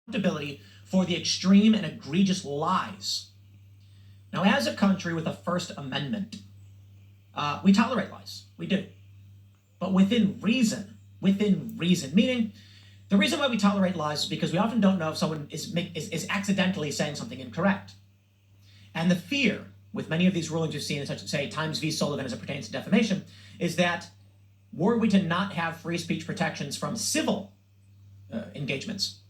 accountability for the extreme and egregious lies. Now, as a country with a First Amendment, we tolerate lies. We do. But within reason, meaning the reason why we tolerate lies is because we often don't know if someone is accidentally saying something incorrect. And the fear with many of these rulings we've seen, such as, say, Times v. Sullivan as it pertains to defamation, is that were we to not have free speech protections from civil engagements,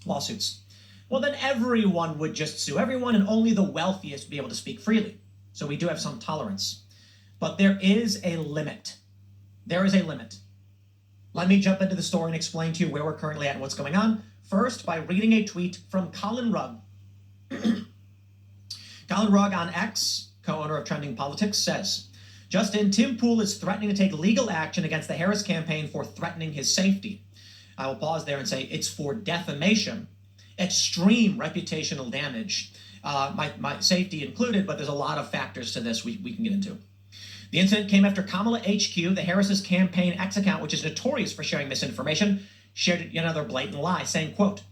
lawsuits, well, then everyone would just sue everyone and only the wealthiest would be able to speak freely. So we do have some tolerance. But there is a limit. There is a limit. Let me jump into the story and explain to you where we're currently at and what's going on. First, by reading a tweet from Colin Rugg. Colin Rugg on X, co-owner of Trending Politics, says, Justin, Tim Pool is threatening to take legal action against the Harris campaign for threatening his safety. I will pause there and say it's for defamation, extreme reputational damage, my safety included, but there's a lot of factors to this we can get into. The incident came after Kamala HQ, the Harris's campaign X account, which is notorious for sharing misinformation, shared yet another blatant lie, saying, quote,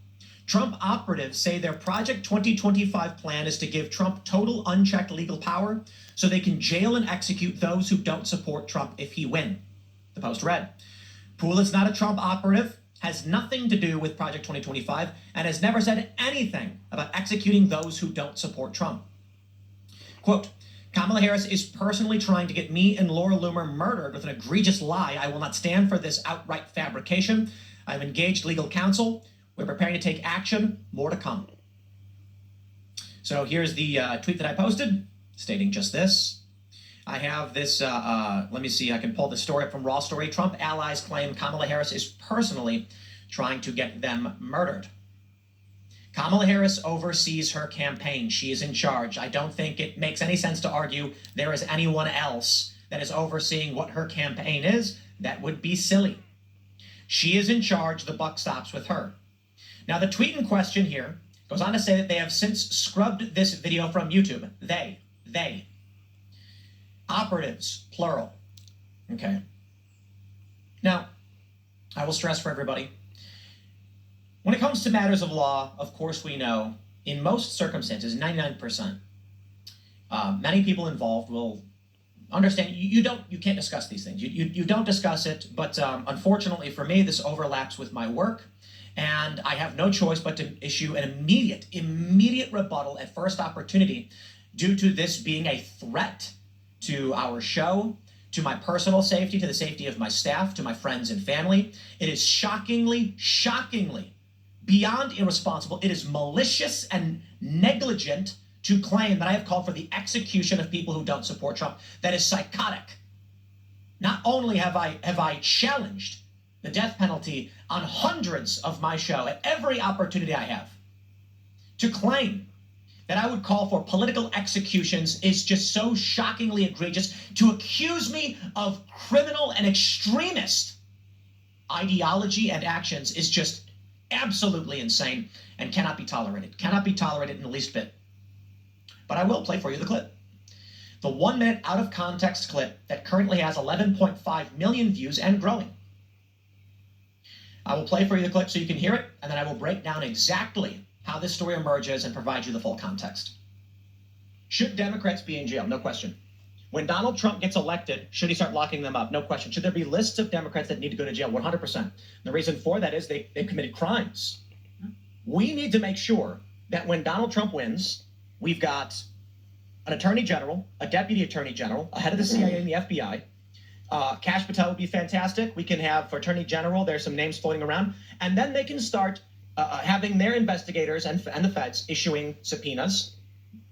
Trump operatives say their Project 2025 plan is to give Trump total unchecked legal power so they can jail and execute those who don't support Trump if he wins. The Post read, Pool is not a Trump operative, has nothing to do with Project 2025, and has never said anything about executing those who don't support Trump. Quote, Kamala Harris is personally trying to get me and Laura Loomer murdered with an egregious lie. I will not stand for this outright fabrication. I've engaged legal counsel. We're preparing to take action. More to come. So here's the tweet that I posted stating just this. I have this, let me see, I can pull the story up from Raw Story. Trump allies claim Kamala Harris is personally trying to get them murdered. Kamala Harris oversees her campaign. She is in charge. I don't think it makes any sense to argue there is anyone else that is overseeing what her campaign is. That would be silly. She is in charge. The buck stops with her. Now, the tweet in question here goes on to say that they have since scrubbed this video from YouTube. They. Operatives, plural. Okay. Now, I will stress for everybody, when it comes to matters of law, of course we know, in most circumstances, 99%, many people involved will understand you can't discuss these things. You don't discuss it, but unfortunately for me, this overlaps with my work, and I have no choice but to issue an immediate rebuttal at first opportunity due to this being a threat to our show, to my personal safety, to the safety of my staff, to my friends and family. It is shockingly beyond irresponsible. It is malicious and negligent to claim that I have called for the execution of people who don't support Trump. That is psychotic. Not only have I challenged the death penalty on hundreds of my show at every opportunity I have, to claim that I would call for political executions is just so shockingly egregious. To accuse me of criminal and extremist ideology and actions is just absolutely insane and cannot be tolerated. Cannot be tolerated in the least bit. But I will play for you the clip. The 1 minute out of context clip that currently has 11.5 million views and growing. I will play for you the clip so you can hear it, and then I will break down exactly how this story emerges and provide you the full context. Should Democrats be in jail? No question. When Donald Trump gets elected, should he start locking them up? No question. Should there be lists of Democrats that need to go to jail? 100%. The reason for that is they've committed crimes. We need to make sure that when Donald Trump wins, we've got an attorney general, a deputy attorney general, a head of the CIA and the FBI. Kash Patel would be fantastic. We can have for attorney general, there's some names floating around, and then they can start having their investigators and the feds issuing subpoenas,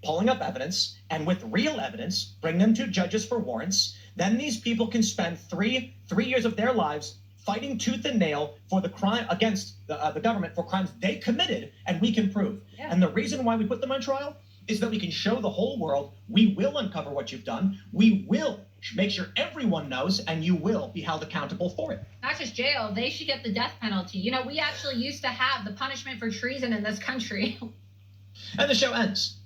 pulling up evidence, and with real evidence, bring them to judges for warrants. Then these people can spend three years of their lives fighting tooth and nail for the crime against the government for crimes they committed, and we can prove. Yeah. And the reason why we put them on trial is that we can show the whole world we will uncover what you've done. We will make sure everyone knows, and you will be held accountable for it. Not just jail, they should get the death penalty. You know, we actually used to have the punishment for treason in this country. And the show ends.